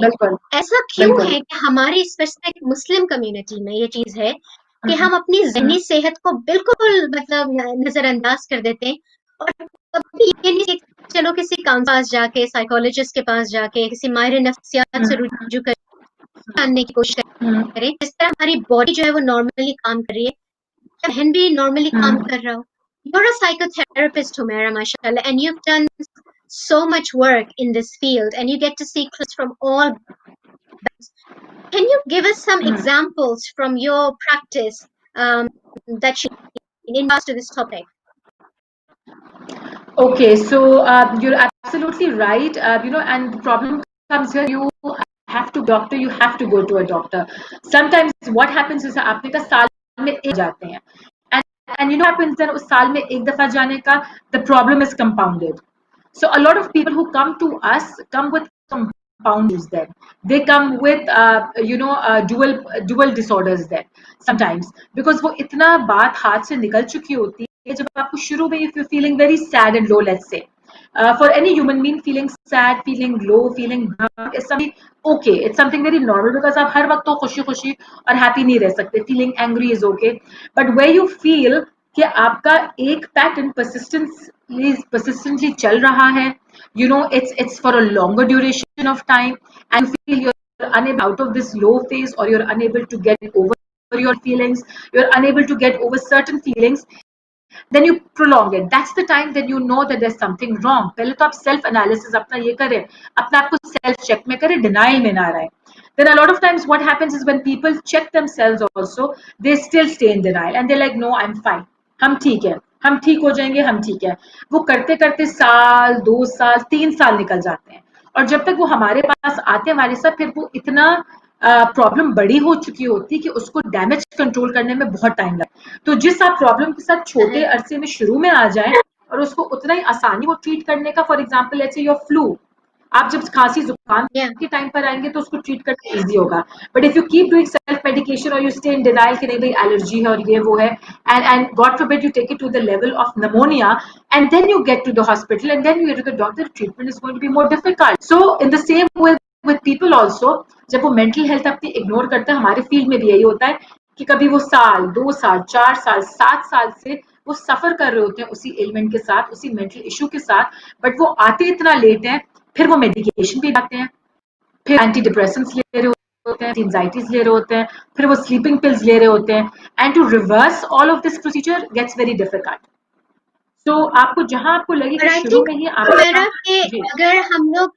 A: ऐसा क्यों है कि हमारी स्पेसिफिक मुस्लिम कम्युनिटी में ये चीज है कि हम अपनी ज़हनी सेहत को बिल्कुल मतलब नजरअंदाज कर देते हैं, और कभी ये नहीं चलो किसी काउंसलर पास जाके, साइकोलॉजिस्ट के पास जाके, किसी माहिर नफ्सियात से रुजू कर जानने की कोशिश करें जिस तरह हमारी बॉडी जो है वो नॉर्मली काम कर रही है, जहन भी नॉर्मली काम कर रहा हो। You're a psychotherapist, Humaira, mashallah, and you've done so much work in this field, and you get to see clients from all backgrounds. Can you give us some examples from your practice that you in regards to this topic?
B: Okay, so you're absolutely right. And the problem comes here. You have to doctor. You have to go to a doctor. Sometimes what happens is आपने का साल में एक जाते हैं, and what happens then उस साल में एक दफा जाने का, the problem is compounded. So a lot of people who come to us come with compounds. Then they come with dual disorders. Then sometimes because वो इतना बात हाथ से निकल चुकी होती है, जब आपको शुरू में if you're feeling very sad and low, let's say for any human being feeling sad, feeling low, feeling down is something okay, it's something very normal because आप हर वक्त तो खुशी खुशी और happy नहीं रह सकते, feeling angry is okay, but where you feel कि आपका एक पैटर्न persistently चल रहा है, it's for a longer duration of time, and you feel you're unable out of this low phase, or you're unable to get over your feelings, you're unable to get over certain feelings, then you prolong it. That's the time that you know that there's something wrong. पहले तो आप self analysis अपना ये करें, अपने आप को self check में करें, denial में ना रहे. Then a lot of times what happens is when people check themselves also, they still stay in denial and they're like, no, I'm fine. हम ठीक है, हम ठीक हो जाएंगे, हम ठीक है. वो करते करते साल, 2 साल, 3 साल निकल जाते हैं, और जब तक वो हमारे पास आते हैं हमारे साथ, फिर वो इतना प्रॉब्लम बड़ी हो चुकी होती कि उसको डैमेज कंट्रोल करने में बहुत टाइम लगता। तो जिस आप प्रॉब्लम के साथ छोटे अरसे में शुरू में आ जाए और उसको उतना ही आसानी वो ट्रीट करने का, for example let's say your flu, आप जब खांसी जुकाम के टाइम पर आएंगे तो उसको ट्रीट करना इजी होगा, but if you keep doing self medication और यू स्टे इन डिनाइल कि नहीं भाई एलर्जी है और ये वो है, and God forbid you take it to the level of pneumonia, and then you get to the hospital and then you get to the doctor, treatment is going to be more difficult. So in the same way with people also, जब वो mental health अपनी ignore करते हैं, हमारे field में भी यही होता है कि कभी वो साल, 2 साल, 4 साल, 7 साल से वो सफर कर रहे होते हैं उसी एलिमेंट के साथ, उसी मेंटल इशू के साथ, बट वो आते इतना लेट हैं, फिर वो मेडिकेशन भी लाते हैं, फिर एंटी डिप्रेसेंट्स ले रहे होते हैं, एंजाइटीज ले रहे होते हैं, फिर वो स्लीपिंग पिल्स ले रहे होते हैं, and to reverse all of this procedure gets very difficult. तो आपको जहां आपको लगे कि शुरू में ही
A: अगर हम लोग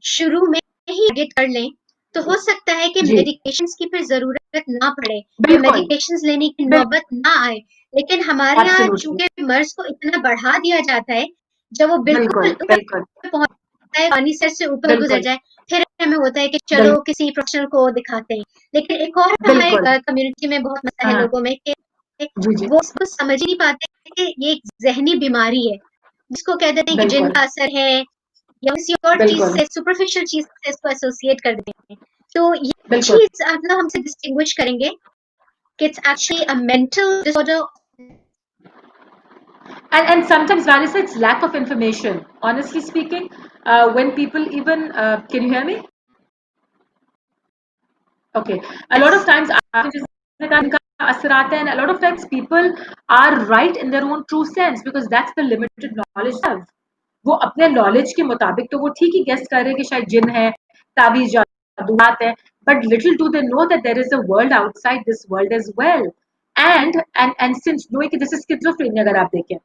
A: शुरू में ही टारगेट कर लें तो हो सकता है कि मेडिकेशंस की फिर जरूरत ना पड़े, मेडिकेशंस लेने की नौबत ना आए। लेकिन हमारे यहाँ चूंकि मर्ज को इतना बढ़ा दिया जाता है, जब वो बिल्कुल पहुंचता है, पानी सर से ऊपर गुजर जाए, फिर हमें होता है कि चलो किसी प्रोफेशनल को दिखाते हैं। लेकिन एक और हमारे कम्युनिटी में बहुत मसला है लोगों में कि वो उसको समझ ही नहीं पाते कि ये एक जहनी बीमारी है, जिसको कहते हैं कि जिन का असर है या किसी और चीज से, सुपरफिशियल चीज से इसको एसोसिएट कर देते हैं। तो ये चीज मतलब हमसे डिस्टिंग्विश करेंगे कि it's actually a mental disorder.
B: And sometimes, Vanessa, it's lack of information. Honestly speaking, when people even can you hear me? Okay. A lot of times, and a lot of times people are right in their own true sense because that's the limited knowledge they have. वो अपने knowledge के मुताबिक तो वो ठीक ही guess कर रहे हैं कि शायद जिन है, ताबीज जादूआत है, but little do they know that there is a world outside this world as well. And since knowing कि this is schizophrenia, अगर आप देखें,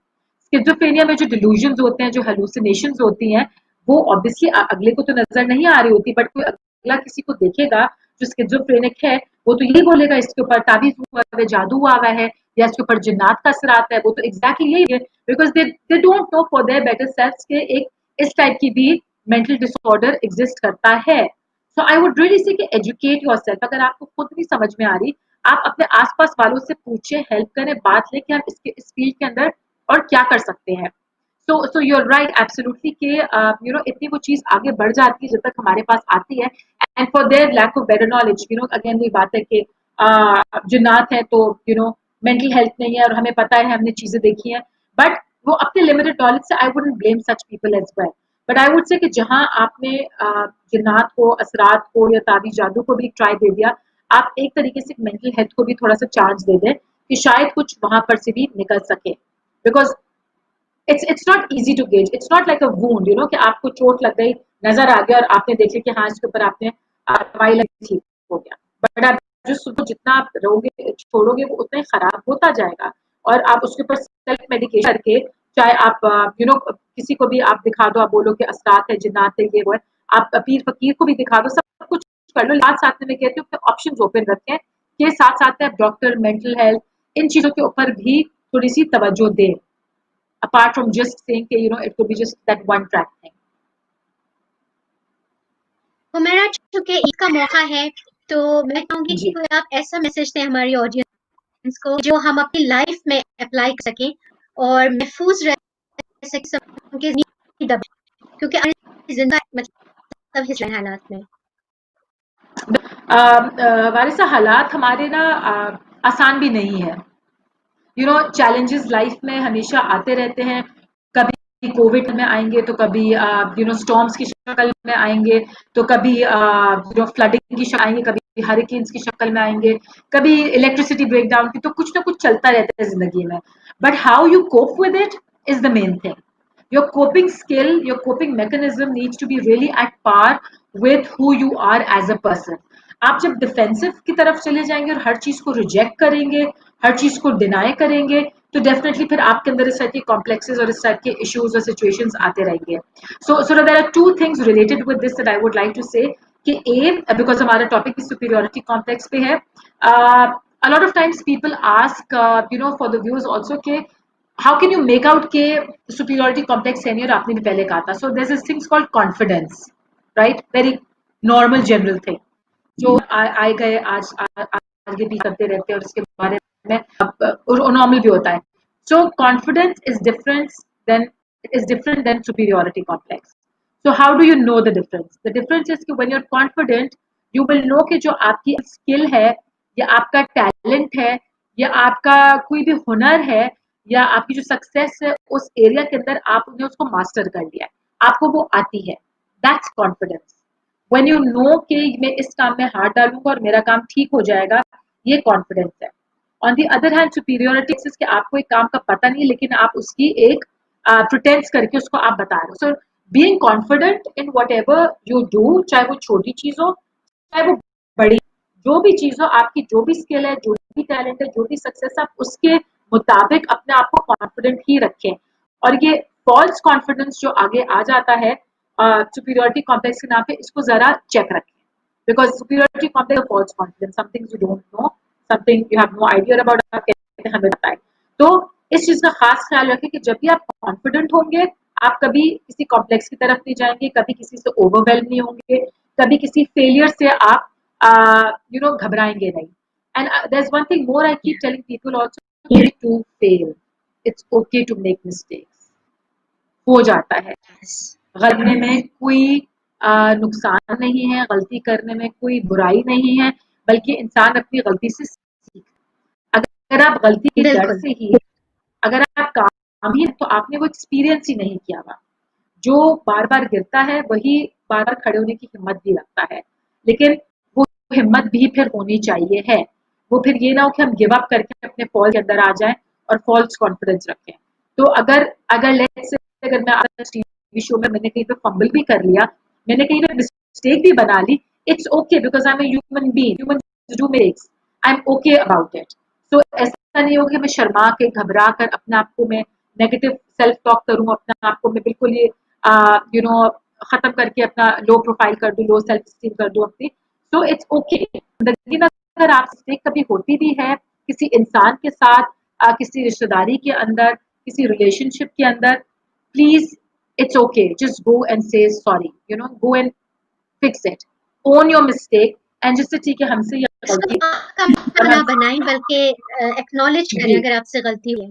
B: schizophrenia में जो delusions होते हैं, जो hallucinations होती हैं, वो obviously अगले को तो नजर नहीं आ रही होती, but कोई अगला किसी को देखेगा जो स्किज़ोफ्रेनिक है, वो तो यही बोलेगा इसके ऊपर ताबीज हुआ है, जादू हुआ है, या इसके ऊपर जिन्नात का असर आता है। वो तो एग्जैक्टली यही है, because they don't know for their better selfs के एक इस टाइप की भी मेंटल डिसऑर्डर एग्जिस्ट करता है। सो आई वुड रियली से कि एजुकेट योरसेल्फ। अगर आपको खुद नहीं समझ में आ रही, आप अपने आसपास वालों से पूछे, हेल्प करें, बात लें कि हम इस फील्ड के अंदर और क्या कर सकते हैं। So you're right, absolutely कि इतनी वो चीज आगे बढ़ जाती है जब तक हमारे पास आती है, and for their lack of better knowledge, again वही बात है कि जिन्नात है तो मेंटल हेल्थ नहीं है और हमें पता है, हमने चीजें देखी हैं, बट वो अपने लिमिटेड नॉलेज से I wouldn't blame such people as well. But I would say कि जहां आपने जिन्नात को, असरात को या ताबीज जादू को भी ट्राई दे दिया, आप एक तरीके से मेंटल हेल्थ को भी थोड़ा सा चांस दे दें कि शायद कुछ वहां पर से भी निकल सके, because it's not easy to gauge. It's not like a wound, कि आपको चोट लग गई, नजर आ गया और आपने देख लिया कि हाँ इसके ऊपर आपने दवाई लगी, ठीक हो गया। बट आप जितना आप रहोगे, छोड़ोगे, वो उतना ही खराब होता जाएगा। और आप उसके ऊपर सेल्फ मेडिकेशन करके, चाहे आप किसी को भी आप दिखा दो, आप बोलो कि असरात है, जिन्नात है, ये वो है, आप पीर फकीर को भी दिखा दो, सब कुछ कर लो। साथ में मैं कहती हूँ ऑप्शन ओपन रखें कि साथ साथ में आप डॉक्टर, मेंटल हेल्थ, इन चीजों के ऊपर भी थोड़ी सी तवज्जो दें, apart from just saying it could be just that one track thing.
A: तो मेरा चूंकि ईद का मौका है, तो मैं चाहूंगी कि कोई आप ऐसा मैसेज दें हमारी ऑडियंस को जो हम अपनी लाइफ में अप्लाई कर सकें और महफूज रह सकें, क्योंकि जिंदा मतलब इस हालात में
B: वारिसा हालात हमारे ना आसान भी नहीं है। चैलेंजेस लाइफ में हमेशा आते रहते हैं, कभी कोविड में आएंगे, तो कभी स्टॉर्म्स की शक्ल में आएंगे, तो कभी फ्लडिंग की शक्ल आएंगे, कभी हरिकेन्स की शक्ल में आएंगे, कभी इलेक्ट्रिसिटी ब्रेकडाउन की, तो कुछ ना कुछ चलता रहता है जिंदगी में। But how you cope with it is the main thing. Your coping skill, your coping mechanism needs to be really at par with who you are as a person. आप जब डिफेंसिव की तरफ चले जाएंगे और हर चीज को रिजेक्ट करेंगे, हर चीज को डिनाई करेंगे, तो डेफिनेटली फिर आपके अंदर इस टाइप के कॉम्प्लेक्सेस और इस टाइप के इश्यूज और सिचुएशंस आते रहेंगे। So there are two things related with this that I would like to say कि बिकॉज हमारा टॉपिक सुपीरियरिटी कॉम्प्लेक्स पे है, a lot of times people ask for the views also कि how can you make out के superiority complex है नहीं, और आपने भी पहले कहा था। So there's this thing called confidence, right? Very normal general thing जो आए गए आज आगे भी करते रहते हैं और इसके बारे में नॉर्मल भी होता है। So confidence is different than superiority complex. So how do you know the difference? The difference is कि when you are confident, you will know कि जो आपकी स्किल है या आपका टैलेंट है या आपका कोई भी हुनर है या आपकी जो सक्सेस है उस एरिया के अंदर आपने उसको मास्टर कर लिया है, आपको वो आती है। That's confidence. When you know कि मैं इस काम में हाथ डालूंगा और मेरा काम ठीक हो जाएगा, ये कॉन्फिडेंस है। On the other hand superiority is कि आपको एक काम का पता नहीं, लेकिन आप उसकी एक प्रिटेंस करके उसको आप बता रहे हो। So being confident in whatever you do, चाहे वो छोटी चीज हो चाहे वो बड़ी, जो भी चीज हो, आपकी जो भी स्किल है, जो भी टैलेंट है, जो भी सक्सेस, आप उसके मुताबिक अपने आप को कॉन्फिडेंट ही रखें। और ये फॉल्स कॉन्फिडेंस जो आगे आ जाता है सुपीरियरिटी कॉम्प्लेक्स के नाम पे, इसको जरा चेक रखें, because superiority complex false confidence, something you don't know, something you have no idea about, हमें पता है। तो इस चीज का खास ख्याल रखें कि जब भी आप कॉन्फिडेंट होंगे, आप कभी किसी कॉम्प्लेक्स की तरफ नहीं जाएंगे, कभी किसी से ओवरवेल्म नहीं होंगे, कभी किसी फेलियर से आप घबराएंगे नहीं। And there's one thing more I keep telling people also, to fail. It's okay to make mistakes. हो जाता है, गलती में कोई नुकसान नहीं है, गलती करने में कोई बुराई नहीं है, बल्कि इंसान अपनी गलती से सीख। अगर आप गलती के डर से ही, अगर आप काम ही, तो आपने वो एक्सपीरियंस ही नहीं किया हुआ। जो बार बार गिरता है वही बार बार खड़े होने की हिम्मत भी रखता है, लेकिन वो हिम्मत भी फिर होनी चाहिए है। वो फिर ये ना हो कि हम गिव अप करके अपने फॉल के अंदर आ जाएं और फॉल्स कॉन्फिडेंस रखें। तो अगर अगर लेट्स से अगर मैं आज टीवी शो में मैंने कहीं पे फंबल भी कर लिया, मैंने कहीं पे मिस्टेक भी बना ली, it's okay, because I am a human being, human do mistakes, I am okay about it. So ऐसा नहीं होगा कि मैं शर्मा के घबरा कर अपने आप को मैं नेगेटिव सेल्फ टॉक करूं, अपने आप को मैं बिल्कुल ये खत्म करके अपना लो प्रोफाइल कर दूं, लो सेल्फ स्टीम कर दूं अपनी। So it's okay. जिंदगी में अगर आप मिस्टेक कभी होती भी है किसी इंसान के साथ, किसी रिश्तेदारी के अंदर, किसी रिलेशनशिप के अंदर, please it's okay, just go and say sorry, go and fix it, own your mistake, and जिससे ठीक है हमसे ये गलती
A: ना बनाएं, बल्कि एक्नॉलेज करें अगर आपसे गलती हुई।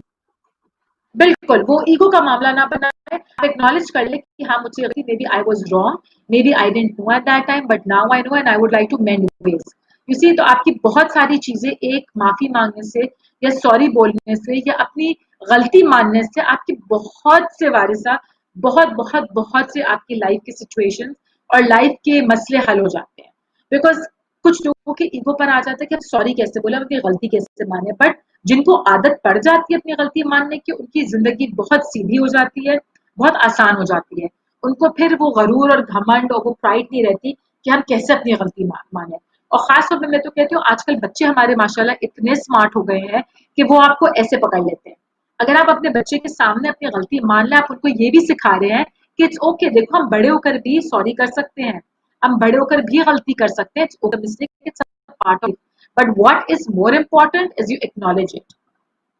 B: बिल्कुल, वो ईगो का मामला ना बनाए, आप एक्नॉलेज कर ले कि हाँ मुझसे गलती, maybe I was wrong, maybe I didn't know at that time, but now I know and I would like to mend ways. You see, तो आपकी बहुत सारी चीजें एक माफी मांगने से या सॉरी बोलने से या अपनी गलती मानने से, आपकी बहुत से वारिसा, बहुत बहुत बहुत से आपकी लाइफ की सिचुएशन और लाइफ के मसले हल हो जाते हैं। बिकॉज कुछ लोगों के ईगो पर आ जाता है कि हम सॉरी कैसे बोले, अपनी गलती कैसे माने, बट जिनको आदत पड़ जाती है अपनी गलती मानने की, उनकी जिंदगी बहुत सीधी हो जाती है, बहुत आसान हो जाती है। उनको फिर वो गरूर और घमंड और वो प्राइड नहीं रहती कि हम कैसे अपनी गलती माने। और खास तौर पर मैं तो कहती हूँ आजकल बच्चे हमारे माशाल्लाह इतने स्मार्ट हो गए हैं कि वो आपको ऐसे पकड़ लेते हैं। अगर आप अपने बच्चे के सामने अपनी गलती मान लें, आप उनको ये भी सिखा रहे हैं कि इट्स ओके, देखो हम बड़े होकर भी सॉरी कर सकते हैं, हम बड़े होकर भी गलती कर सकते हैं, it's okay, mistake it's part of, but what is more important is you acknowledge it.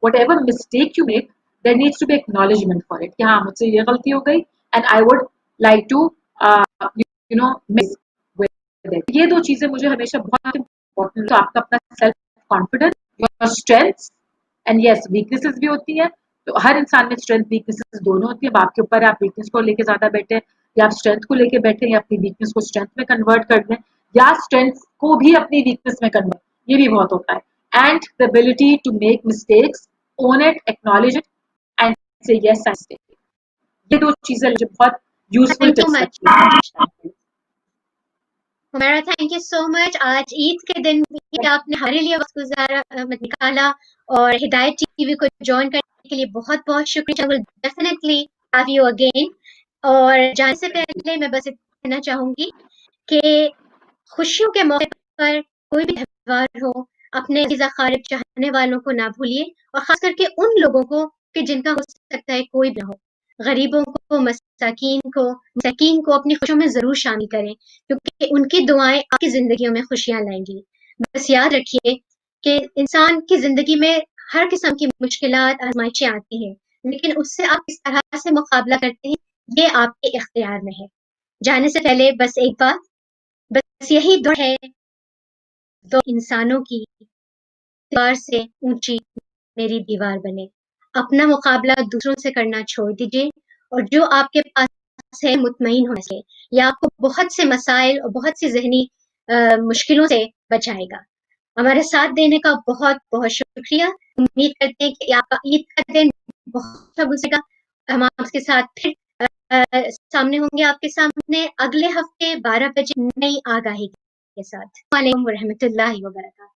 B: Whatever mistake you make, there needs to be acknowledgement for it. कि हाँ मुझसे ये गलती हो गई and I would like to miss with it. ये दो चीजें मुझे हमेशा बहुत important, तो आपका अपना self confidence, your strengths, and yes weaknesses भी होती है। तो हर इंसान में स्ट्रेंथ वीकनेसेस दोनों होती है। आपके ऊपर है, आप वीकनेस को लेके ज्यादा बैठे या आप स्ट्रेंथ को लेके बैठे या अपनी वीकनेस को स्ट्रेंथ में कन्वर्ट कर दें या स्ट्रेंथ को भी अपनी वीकनेस में कन्वर्ट, ये भी बहुत होता है। And the ability to make mistakes, own it, acknowledge it and say yes I mistake, ये दो चीजें मुझे बहुत यूजफुल टिप्स लगती हैं।
A: Humaira, thank you so much. आज ईद के दिन भी आपने हमारे लिए वक्त गुजारा, निकाला, और हिदायत टीवी को ज्वाइन करने के लिए बहुत बहुत शुक्रिया। Will definitely have you again. और जाने से पहले मैं बस इतना कहना चाहूंगी कि खुशियों के मौके पर कोई भी त्योहार हो, अपने अज़ीज़ अक़ारिब चाहने वालों को ना भूलिए, और खास करके उन लोगों को कि जिनका हो सकता है कोई ना हो। गरीबों को, मसाकीन को अपनी खुशियों में ज़रूर शामिल करें, क्योंकि उनकी दुआएं आपकी ज़िंदगियों में खुशियाँ लाएंगी। बस याद रखिए कि इंसान की ज़िंदगी में हर किस्म की मुश्किलात, आज़माइशें आती हैं, लेकिन उससे आप किस तरह से मुकाबला करते हैं, ये आपके इख्तियार में है। जाने से पहले बस एक बात, बस यही दुआ है, दो इंसानों की दीवार से ऊंची मेरी दीवार बने। अपना मुकाबला दूसरों से करना छोड़ दीजिए, और जो आपके पास है मुतमईन होने से, या आपको बहुत से मसाइल और बहुत सी ज़हनी मुश्किलों से बचाएगा। हमारे साथ देने का बहुत बहुत शुक्रिया। उम्मीद करते हैं कि आपका ईद का दिन बहुत अच्छा गुजरेगा। हम आपके साथ फिर सामने होंगे, आपके सामने अगले हफ्ते 12 बजे नई आगाही के साथ। वालेकुम रहमतुल्लाहि व बरकातहू।